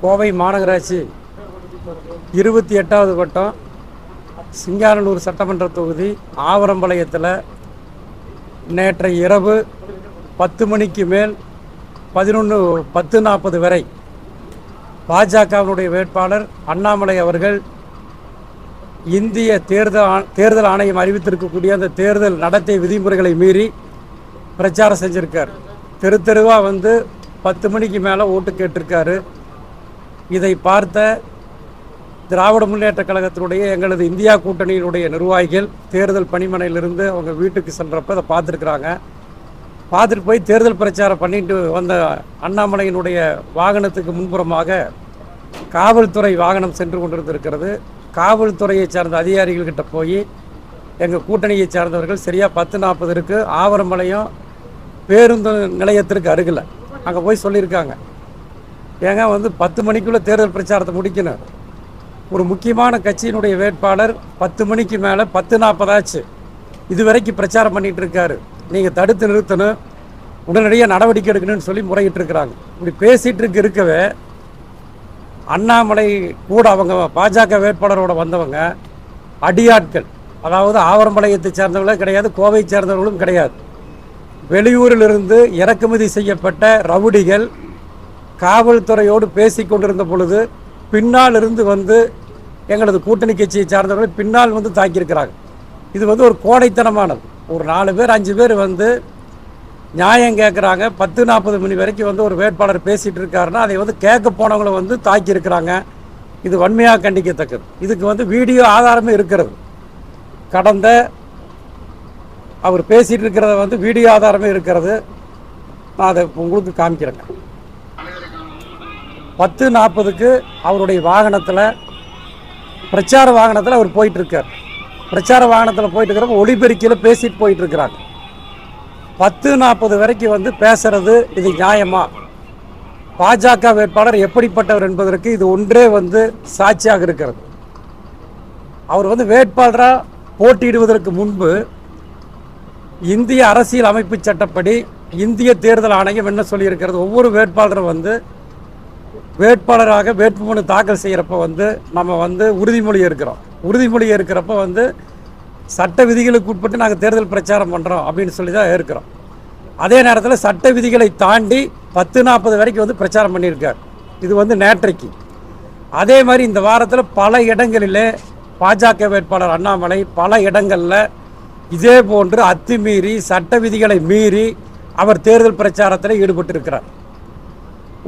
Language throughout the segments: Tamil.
கோவை மாநகராட்சி 28வது வட்டம் சிங்காநல்லூர் சட்டமன்ற தொகுதி ஆவரம்பாளையத்தில் நேற்றைய இரவு 10 மணிக்கு மேல் 11:40 வரை பாஜகவினுடைய வேட்பாளர் அண்ணாமலை அவர்கள் இந்திய தேர்தல் ஆணையம் அறிவித்திருக்கக்கூடிய அந்த தேர்தல் நடத்தை விதிமுறைகளை மீறி பிரச்சாரம் செஞ்சிருக்கார். தெரு தெருவாக வந்து 10 மணிக்கு மேலே ஓட்டு கேட்டிருக்காரு. இதை பார்த்த திராவிட முன்னேற்ற கழகத்தினுடைய எங்களது இந்தியா கூட்டணியினுடைய நிர்வாகிகள் தேர்தல் பணிமனையிலிருந்து அவங்க வீட்டுக்கு சென்றப்ப அதை பார்த்துருக்குறாங்க. பார்த்துட்டு போய் தேர்தல் பிரச்சாரம் பண்ணிட்டு வந்த அண்ணாமலையினுடைய வாகனத்துக்கு முன்புறமாக காவல்துறை வாகனம் சென்று கொண்டிருந்திருக்கிறது. காவல்துறையை சார்ந்த அதிகாரிகள்கிட்ட போய் எங்கள் கூட்டணியை சார்ந்தவர்கள் சரியாக 10:40 ஆவரம்பாளையம் பேருந்து நிலையத்திற்கு அருகில் அங்கே போய் சொல்லியிருக்காங்க, ஏங்க வந்து 10 மணிக்குள்ளே தேர்தல் பிரச்சாரத்தை முடிக்கணும். ஒரு முக்கியமான கட்சியினுடைய வேட்பாளர் 10 மணிக்கு மேலே 10:40 ஆச்சு, இதுவரைக்கும் பிரச்சாரம் பண்ணிகிட்டு இருக்காரு, நீங்கள் தடுத்து நிறுத்தணும், உடனடியாக நடவடிக்கை எடுக்கணும்னு சொல்லி முறையிட்டிருக்கிறாங்க. இப்படி பேசிகிட்டு இருக்கவே அண்ணாமலை கூட அவங்க பாஜக வேட்பாளரோட வந்தவங்க அடியாட்கள், அதாவது ஆவரம்பாளையத்தை சேர்ந்தவங்களும் கிடையாது, கோவை சேர்ந்தவர்களும் கிடையாது, வெளியூரிலிருந்து இறக்குமதி செய்யப்பட்ட ரவுடிகள் காவல்துறையோடு பேசி கொண்டிருந்த பொழுது பின்னால் இருந்து வந்து எங்களது கூட்டணி கட்சியை சார்ந்தவர்கள் பின்னால் வந்து தாக்கியிருக்கிறாங்க. இது வந்து ஒரு கோடைத்தனமானது. ஒரு 4 பேர் 5 பேர் வந்து நியாயம் கேட்குறாங்க. 10:40 மணி வரைக்கும் வந்து ஒரு வேட்பாளர் பேசிகிட்டு இருக்காருன்னா அதை வந்து கேட்க போனவங்களை வந்து தாக்கியிருக்கிறாங்க. இது வன்மையாக கண்டிக்கத்தக்கது. இதுக்கு வந்து வீடியோ ஆதாரமே இருக்கிறது. கடந்த அவர் பேசிகிட்டு இருக்கிறத வந்து வீடியோ ஆதாரமே இருக்கிறது. நான் அதை உங்களுக்கு காமிக்கிறேங்க. 10:40 அவருடைய வாகனத்தில் பிரச்சார வாகனத்தில் அவர் போயிட்டுருக்கார். பிரச்சார வாகனத்தில் போயிட்டு இருக்கிறப்ப ஒளிபெருக்கியில் பேசிட்டு போயிட்டுருக்கிறாங்க. 10:40 வரைக்கும் வந்து பேசுறது இது நியாயமா? பாஜக வேட்பாளர் எப்படிப்பட்டவர் என்பதற்கு இது ஒன்றே வந்து சாட்சியாக இருக்கிறது. அவர் வந்து வேட்பாளராக போட்டியிடுவதற்கு முன்பு இந்திய அரசியல் அமைப்பு சட்டப்படி இந்திய தேர்தல் ஆணையம் என்ன சொல்லியிருக்கிறது, ஒவ்வொரு வேட்பாளரும் வந்து வேட்பாளராக வேட்புமனு தாக்கல் செய்கிறப்ப வந்து நம்ம வந்து உறுதிமொழி இருக்கிறோம். உறுதிமொழி இருக்கிறப்ப வந்து சட்ட விதிகளுக்கு உட்பட்டு நாங்கள் தேர்தல் பிரச்சாரம் பண்ணுறோம் அப்படின்னு சொல்லி தான் இருக்கிறோம். அதே நேரத்தில் சட்ட விதிகளை தாண்டி 10:40 வரைக்கும் வந்து பிரச்சாரம் பண்ணியிருக்கார். இது வந்து நேற்றைக்கு. அதே மாதிரி இந்த வாரத்தில் பல இடங்களிலே பாஜக வேட்பாளர் அண்ணாமலை பல இடங்களில் இதே போன்று அத்துமீறி சட்ட விதிகளை மீறி அவர் தேர்தல் பிரச்சாரத்தில் ஈடுபட்டிருக்கிறார்.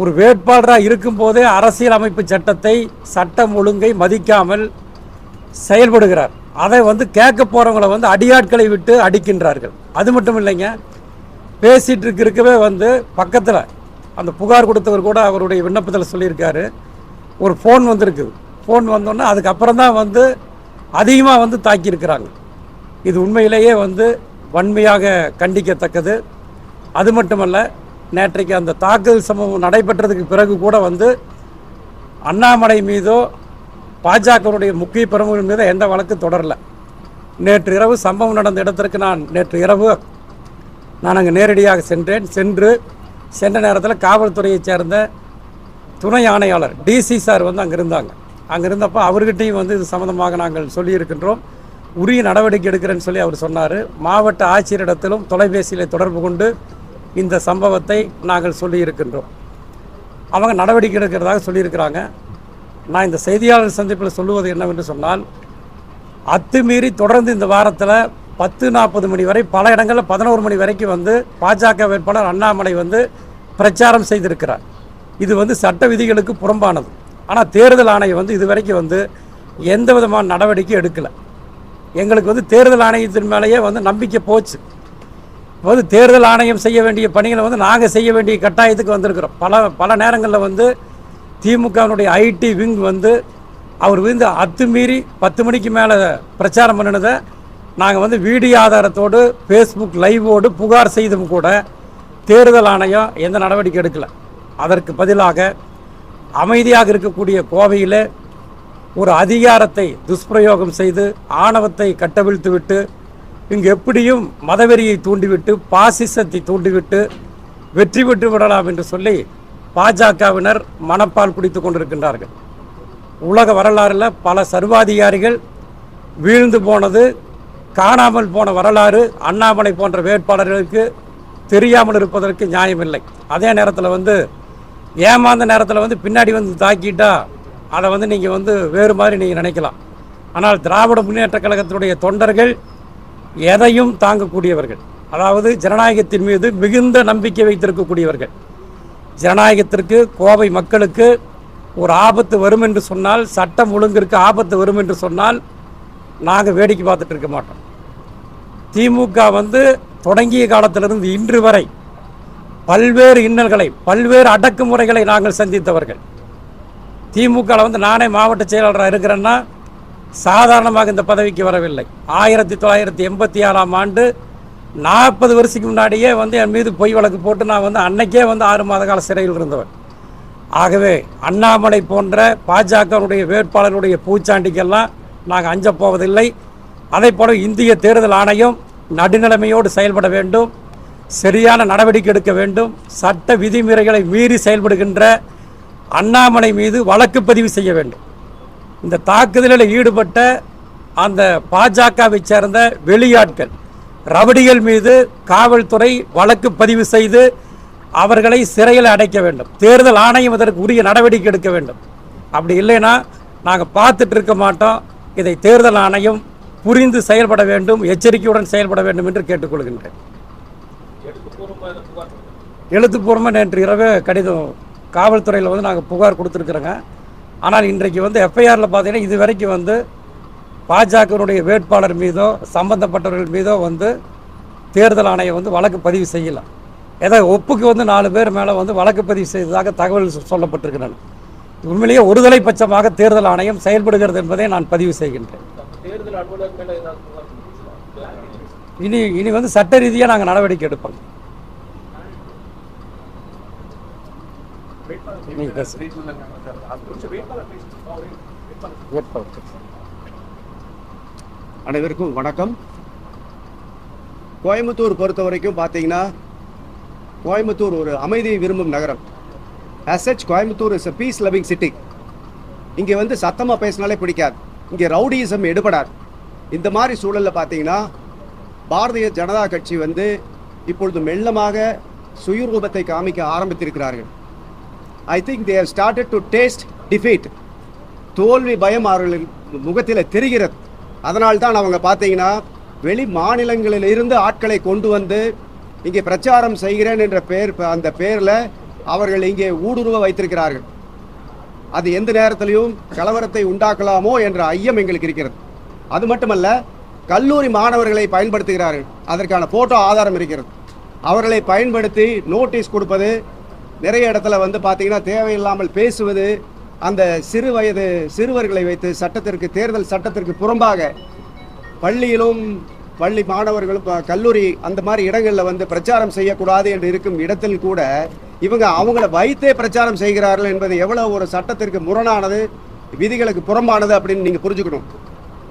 ஒரு வேட்பாளராக இருக்கும்போதே அரசியல் அமைப்பு சட்டத்தை சட்டம் ஒழுங்கை மதிக்காமல் செயல்படுகிறார். அதை வந்து கேட்க போகிறவங்களை வந்து அடியாட்களை விட்டு அடிக்கின்றார்கள். அது மட்டும் இல்லைங்க, பேசிகிட்டு இருக்கவே வந்து பக்கத்தில் அந்த புகார் கொடுத்தவர் கூட அவருடைய விண்ணப்பத்தில் சொல்லியிருக்காரு, ஒரு ஃபோன் வந்திருக்குது. ஃபோன் வந்தோன்னே அதுக்கப்புறம் தான் வந்து அதிகமாக வந்து தாக்கியிருக்கிறாங்க. இது உண்மையிலேயே வந்து வன்மையாக கண்டிக்கத்தக்கது. அது மட்டுமல்ல, நேற்றைக்கு அந்த தாக்குதல் சம்பவம் நடைபெற்றதுக்கு பிறகு கூட வந்து அண்ணாமலை மீதோ பாஜகவுடைய முக்கிய பிரமுகர்கள் மீது எந்த வழக்கு தொடரலை. நேற்று இரவு சம்பவம் நடந்த இடத்திற்கு நேற்று இரவு நான் அங்கே நேரடியாக சென்ற நேரத்தில் காவல்துறையைச் சேர்ந்த துணை ஆணையாளர் டிசி சார் வந்து அங்கே இருந்தாங்க. அங்கே இருந்தப்போ அவர்கிட்டையும் வந்து இது சம்மந்தமாக நாங்கள் சொல்லியிருக்கின்றோம், உரிய நடவடிக்கை எடுக்கிறேன்னு சொல்லி அவர் சொன்னார். மாவட்ட ஆட்சியரிடத்திலும் தொலைபேசியில் தொடர்பு கொண்டு இந்த சம்பவத்தை நாங்கள் சொல்லியிருக்கின்றோம். அவங்க நடவடிக்கை எடுக்கிறதாக சொல்லியிருக்கிறாங்க. நான் இந்த செய்தியாளர் சந்திப்பில் சொல்லுவது என்னவென்று சொன்னால், அத்துமீறி தொடர்ந்து இந்த வாரத்தில் 10:40 மணி வரை பல இடங்களில் 11 மணி வரைக்கும் வந்து பாஜக வேட்பாளர் அண்ணாமலை வந்து பிரச்சாரம் செய்திருக்கிறார். இது வந்து சட்ட விதிகளுக்கு புறம்பானது. ஆனால் தேர்தல் ஆணையம் வந்து இதுவரைக்கும் வந்து எந்த விதமான நடவடிக்கை எடுக்கலை. எங்களுக்கு வந்து தேர்தல் ஆணையத்தின் மேலேயே வந்து நம்பிக்கை போச்சு. வந்து தேர்தல் ஆணையம் செய்ய வேண்டிய பணிகளை வந்து நாங்கள் செய்ய வேண்டிய கட்டாயத்துக்கு வந்திருக்கிறோம். பல நேரங்களில் வந்து திமுகவினுடைய ஐடி விங் வந்து அவர் வந்து அத்துமீறி 10 மணிக்கு மேலே பிரச்சாரம் பண்ணினதை நாங்கள் வந்து வீடியோ ஆதாரத்தோடு ஃபேஸ்புக் லைவோடு புகார் செய்தும் கூட தேர்தல் ஆணையம் எந்த நடவடிக்கை எடுக்கலை. அதற்கு பதிலாக அமைதியாக இருக்கக்கூடிய கோவையில் ஒரு அதிகாரத்தை துஷ்பிரயோகம் செய்து ஆணவத்தை கட்டவிழ்த்து விட்டு இங்கு எப்படியும் மதவெறியை தூண்டிவிட்டு பாசிசத்தை தூண்டிவிட்டு வெற்றி பெற்று விடலாம் என்று சொல்லி பாஜகவினர் மனப்பால் குடித்து கொண்டிருக்கின்றார்கள். உலக வரலாறில் பல சர்வாதிகாரிகள் வீழ்ந்து போனது, காணாமல் போன வரலாறு அண்ணாமலை போன்ற வேட்பாளர்களுக்கு தெரியாமல் இருப்பதற்கு நியாயமில்லை. அதே நேரத்தில் ஏமாந்த நேரத்தில் பின்னாடி தாக்கிட்டா அதை நீங்கள் வேறு மாதிரி நீங்கள் நினைக்கலாம். ஆனால் திராவிட முன்னேற்ற கழகத்தினுடைய தொண்டர்கள் எதையும் தாங்கக்கூடியவர்கள், அதாவது ஜனநாயகத்தின் மீது மிகுந்த நம்பிக்கை வைத்திருக்கக்கூடியவர்கள். ஜனநாயகத்திற்கு, கோவை மக்களுக்கு ஒரு ஆபத்து வரும் என்று சொன்னால், சட்டம் ஒழுங்கிற்கு ஆபத்து வரும் என்று சொன்னால் நாங்கள் வேடிக்கை பார்த்துட்டு இருக்க மாட்டோம். திமுக தொடங்கிய காலத்திலிருந்து இன்று வரை பல்வேறு இன்னல்களை, பல்வேறு அடக்குமுறைகளை நாங்கள் சந்தித்தவர்கள். திமுக நானே மாவட்ட செயலாளராக இருக்கிறேன்னா சாதாரணமாக இந்த பதவிக்கு வரவில்லை. 1986ஆம் ஆண்டு 40 வருஷத்துக்கு முன்னாடியே என் மீது பொய் வழக்கு போட்டு நான் அன்னைக்கே 6 மாத கால சிறையில் இருந்தவன். ஆகவே அண்ணாமலை போன்ற பாஜகவுடைய வேட்பாளருடைய பூச்சாண்டிக்கெல்லாம் நாங்கள் அஞ்ச போவதில்லை. அதே போல இந்திய தேர்தல் ஆணையம் நடுநிலைமையோடு செயல்பட வேண்டும், சரியான நடவடிக்கை எடுக்க வேண்டும். சட்ட விதிமுறைகளை மீறி செயல்படுகின்ற அண்ணாமலை மீது வழக்கு பதிவு செய்ய வேண்டும். இந்த தாக்குதலில் ஈடுபட்ட அந்த பாஜகவை சேர்ந்த வெளியாட்கள், ரவுடிகள் மீது காவல்துறை வழக்கு பதிவு செய்து அவர்களை சிறையில் அடைக்க வேண்டும். தேர்தல் ஆணையம் இதற்கு உரிய நடவடிக்கை எடுக்க வேண்டும். அப்படி இல்லைன்னா நாங்கள் பார்த்துட்டு இருக்க மாட்டோம். இதை தேர்தல் ஆணையம் புரிந்து செயல்பட வேண்டும், எச்சரிக்கையுடன் செயல்பட வேண்டும் என்று கேட்டுக்கொள்கின்றேன். எழுத்துப்பூர்வமாக நேற்று இரவு கடிதம் காவல்துறையில் நாங்கள் புகார் கொடுத்துருக்குறோங்க. ஆனால் இன்றைக்கு எஃப்ஐஆரில் பார்த்தீங்கன்னா இது வரைக்கும் பாஜகனுடைய வேட்பாளர் மீதோ சம்பந்தப்பட்டவர்கள் மீதோ தேர்தல் ஆணையம் வழக்கு பதிவு செய்யலாம். ஏதோ ஒப்புக்கு 4 பேர் மேலே வழக்கு பதிவு செய்ததாக தகவல் சொல்லப்பட்டிருக்கிறேன். உண்மையிலேயே ஒருதலை பட்சமாக தேர்தல் ஆணையம் செயல்படுகிறது என்பதை நான் பதிவு செய்கின்றேன். இனி சட்ட ரீதியாக நாங்கள் நடவடிக்கை எடுப்போம். அனைவருக்கும் வணக்கம். கோயம்புத்தூர் பொறுத்த வரைக்கும் பார்த்தீங்கன்னா, கோயம்புத்தூர் ஒரு அமைதியை விரும்பும் நகரம். as such Coimbatore is a peace loving city. இங்கே சத்தமாக பேசினாலே பிடிக்காது, இங்கே ரவுடியிசம் எடுபடாது. இந்த மாதிரி சூழலில் பார்த்தீங்கன்னா பாரதிய ஜனதா கட்சி இப்பொழுது மெல்லமாக சுயரூபத்தை காமிக்க ஆரம்பித்திருக்கிறார்கள். I think they have started to taste defeat. தோல்வி பயம் அவர்களின் முகத்தில் தெரிகிறது. அதனால்தான் அவங்க பார்த்தீங்கன்னா வெளி மாநிலங்களில் இருந்து ஆட்களை கொண்டு இங்கே பிரச்சாரம் செய்கிறேன் என்ற அந்த பேரில் அவர்கள் இங்கே ஊடுருவ வைத்திருக்கிறார்கள். அது எந்த நேரத்திலையும் கலவரத்தை உண்டாக்கலாமோ என்ற ஐயம் எங்களுக்கு இருக்கிறது. அது மட்டுமல்ல, கல்லூரி மாணவர்களை பயன்படுத்துகிறார்கள். அதற்கான போட்டோ ஆதாரம் இருக்கிறது. அவர்களை பயன்படுத்தி நோட்டீஸ் கொடுப்பது, நிறைய இடத்துல பார்த்தீங்கன்னா தேவையில்லாமல் பேசுவது, அந்த சிறு வயது சிறுவர்களை வைத்து சட்டத்திற்கு, தேர்தல் சட்டத்திற்கு புறம்பாக பள்ளியிலும் பள்ளி மாணவர்களும் கல்லூரி அந்த மாதிரி இடங்களில் பிரச்சாரம் செய்யக்கூடாது என்று இருக்கும் இடத்தில் கூட இவங்க அவங்கள வைத்தே பிரச்சாரம் செய்கிறார்கள் என்பது எவ்வளவு ஒரு சட்டத்திற்கு முரணானது, விதிகளுக்கு புறம்பானது அப்படின்னு நீங்கள் புரிஞ்சுக்கணும்.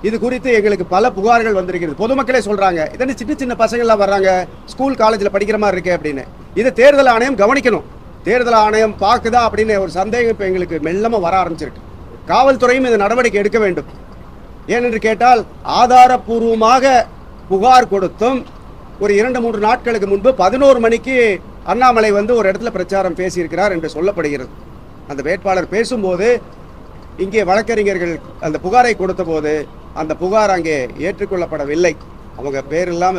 இது குறித்து எங்களுக்கு பல புகார்கள் வந்திருக்கிறது. பொதுமக்களே சொல்கிறாங்க, இதனை சின்ன சின்ன பசங்கள்லாம் வர்றாங்க, ஸ்கூல் காலேஜில் படிக்கிற மாதிரி இருக்கே அப்படின்னு. இதை தேர்தல் ஆணையம் கவனிக்கணும். தேர்தல் ஆணையம் பார்க்குதா அப்படின்னு ஒரு சந்தேகம் இப்போ எங்களுக்கு மெல்லமாக வர ஆரம்பிச்சிருக்கு. காவல்துறையும் இந்த நடவடிக்கை எடுக்க வேண்டும். ஏனென்று கேட்டால், ஆதாரபூர்வமாக புகார் கொடுத்தும் ஒரு 2-3 நாட்களுக்கு முன்பு 11 மணிக்கு அண்ணாமலை ஒரு இடத்துல பிரச்சாரம் பேசியிருக்கிறார் என்று சொல்லப்படுகிறது. அந்த வேட்பாளர் பேசும்போது இங்கே வழக்கறிஞர்கள் அந்த புகாரை கொடுத்த போது அந்த புகார் அங்கே ஏற்றுக்கொள்ளப்படவில்லை. அவங்க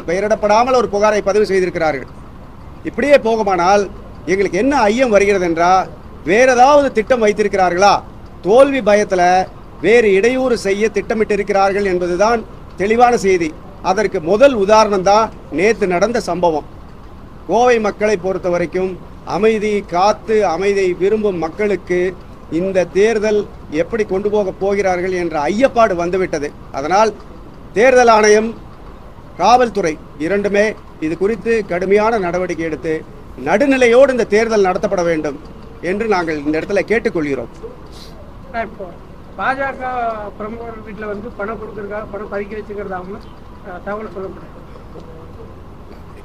பெயரிடப்படாமல் ஒரு புகாரை பதிவு செய்திருக்கிறார்கள். இப்படியே போகுமானால் எங்களுக்கு என்ன ஐயம் வருகிறது என்றால், வேற ஏதாவது திட்டம் வைத்திருக்கிறார்களா, தோல்வி பயத்தில் வேறு இடையூறு செய்ய திட்டமிட்டிருக்கிறார்கள் என்பதுதான் தெளிவான செய்தி. அதற்கு முதல் உதாரணம் தான் நேற்று நடந்த சம்பவம். கோவை மக்களை பொறுத்த வரைக்கும் அமைதி காத்து அமைதியை விரும்பும் மக்களுக்கு இந்த தேர்தல் எப்படி கொண்டு போக போகிறார்கள் என்ற ஐயப்பாடு வந்துவிட்டது. அதனால் தேர்தல் ஆணையம், காவல்துறை இரண்டுமே இது குறித்து கடுமையான நடவடிக்கை எடுத்து நடுநிலையோடு இந்த தேர்தல் நடத்தப்பட வேண்டும் என்று நாங்கள் இந்த இடத்துல கேட்டுக்கொள்கிறோம். பாஜக பிரமுகர் வீட்டில் பணம் கொடுத்துருக்காங்க, பணம் பறிக்க வச்சுக்கிறதாகவும் தகவல் சொல்லப்படுது.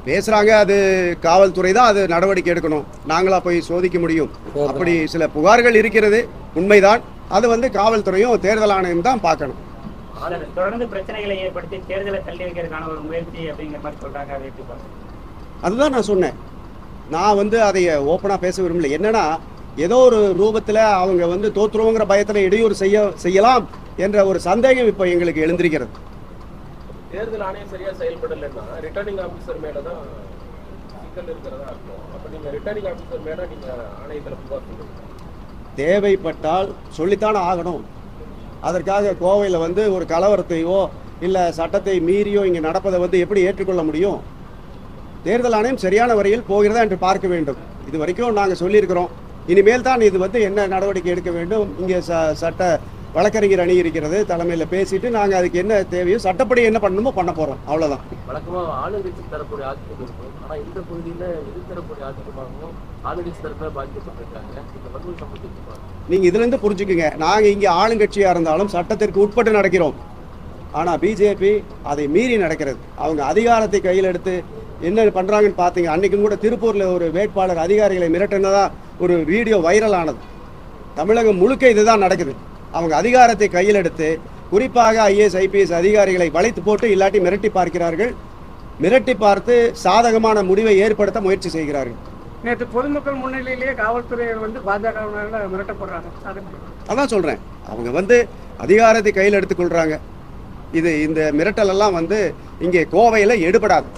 பேசுறாங்க, அது காவல்துறை தான் அது நடவடிக்கை எடுக்கணும். நாங்களா போய் சோதிக்க முடியும்? அப்படி சில புகார்கள் இருக்கிறது, உண்மைதான். அது வந்து காவல்துறையும் தேர்தல் ஆணையம் தான் பார்க்கணும். தொடர்ந்து பிரச்சனைகளை ஏற்படுத்தி தேர்தலை தள்ளி வைக்கிறதுக்கான ஒரு முயற்சி அப்படிங்கிற மாதிரி சொல்றாங்க. அதை எப்படி பாருங்க? அதுதான் நான் சொன்னேன். நான் வந்து அதை ஓப்பனாக பேச விரும்பல. என்னன்னா ஏதோ ஒரு ரூபத்தில் அவங்க வந்து தோற்றுருவோங்கிற பயத்தில் இடையூறு செய்யலாம் என்ற ஒரு சந்தேகம் இப்போ எங்களுக்கு எழுந்திருக்கிறது. தேர்தல் ஆணையம் சரியா செயல்படலைன்னா ரிட்டர்னிங் ஆஃபீஸர் மேல தான் சிக்கல் இருக்கிறதா இருக்கும். அப்ப நீங்க ரிட்டர்னிங் ஆஃபீஸர் மேல நீங்க ஆணையத்துல புகார் சொல்லுங்க. தேவைப்பட்டால் சொல்லித்தானே ஆகணும். அதற்காக கோவையில் வந்து ஒரு கலவரத்தையோ இல்லை சட்டத்தை மீறியோ இங்கே நடப்பதை வந்து எப்படி ஏற்றுக்கொள்ள முடியும்? தேர்தல் ஆணையம் சரியான வரையில் போகிறதா என்று பார்க்க வேண்டும். இது வரைக்கும் நாங்கள் சொல்லியிருக்கிறோம். இனிமேல் தான் இது வந்து என்ன நடவடிக்கை எடுக்க வேண்டும். இங்கே சட்ட வழக்கறிஞர் அணி இருக்கிறது, தலைமையில் பேசிட்டு நாங்கள் அதுக்கு என்ன தேவையோ சட்டப்படி என்ன பண்ணணுமோ பண்ண போகிறோம். அவ்வளோதான். வழக்கமாக ஆளுங்கட்சி தரக்கூடிய ஆட்சியம் இருக்கும். ஆனால் இந்த பகுதியில் எதிர்த்தரக்கூடிய ஆட்சியமாகவும் ஆளுங்கட்சி தரப்பில் பாதிக்கப்பட்டிருக்காங்க. இந்த வன்முறை சம்பந்தத்துக்கு நீங்கள் இதுலேருந்து புரிஞ்சுக்குங்க, நாங்கள் இங்கே ஆளுங்கட்சியாக இருந்தாலும் சட்டத்திற்கு உட்பட்டு நடக்கிறோம். ஆனால் பிஜேபி அதை மீறி நடக்கிறது. அவங்க அதிகாரத்தை கையில் எடுத்து என்ன பண்ணுறாங்கன்னு பார்த்தீங்க. அன்றைக்கும் கூட திருப்பூரில் ஒரு வேட்பாளர் அதிகாரிகளை மிரட்டினதா ஒரு வீடியோ வைரல் ஆனது. தமிழகம் முழுக்க இதுதான் நடக்குது. அவங்க அதிகாரத்தை கையில் எடுத்து குறிப்பாக ஐஏஎஸ் ஐபிஎஸ் அதிகாரிகளை வளைத்து போட்டு இல்லாட்டி மிரட்டி பார்க்கிறார்கள். மிரட்டி பார்த்து சாதகமான முடிவை ஏற்படுத்த முயற்சி செய்கிறார்கள். நேற்று பொதுமக்கள் முன்னிலையிலேயே காவல்துறையினர் வந்து பாஜக மிரட்டப்படுறாங்க. அதான் சொல்கிறேன், அவங்க வந்து அதிகாரத்தை கையில் எடுத்துக்கொள்கிறாங்க. இந்த மிரட்டல் எல்லாம் வந்து இங்கே கோவையில் எடுபடாது.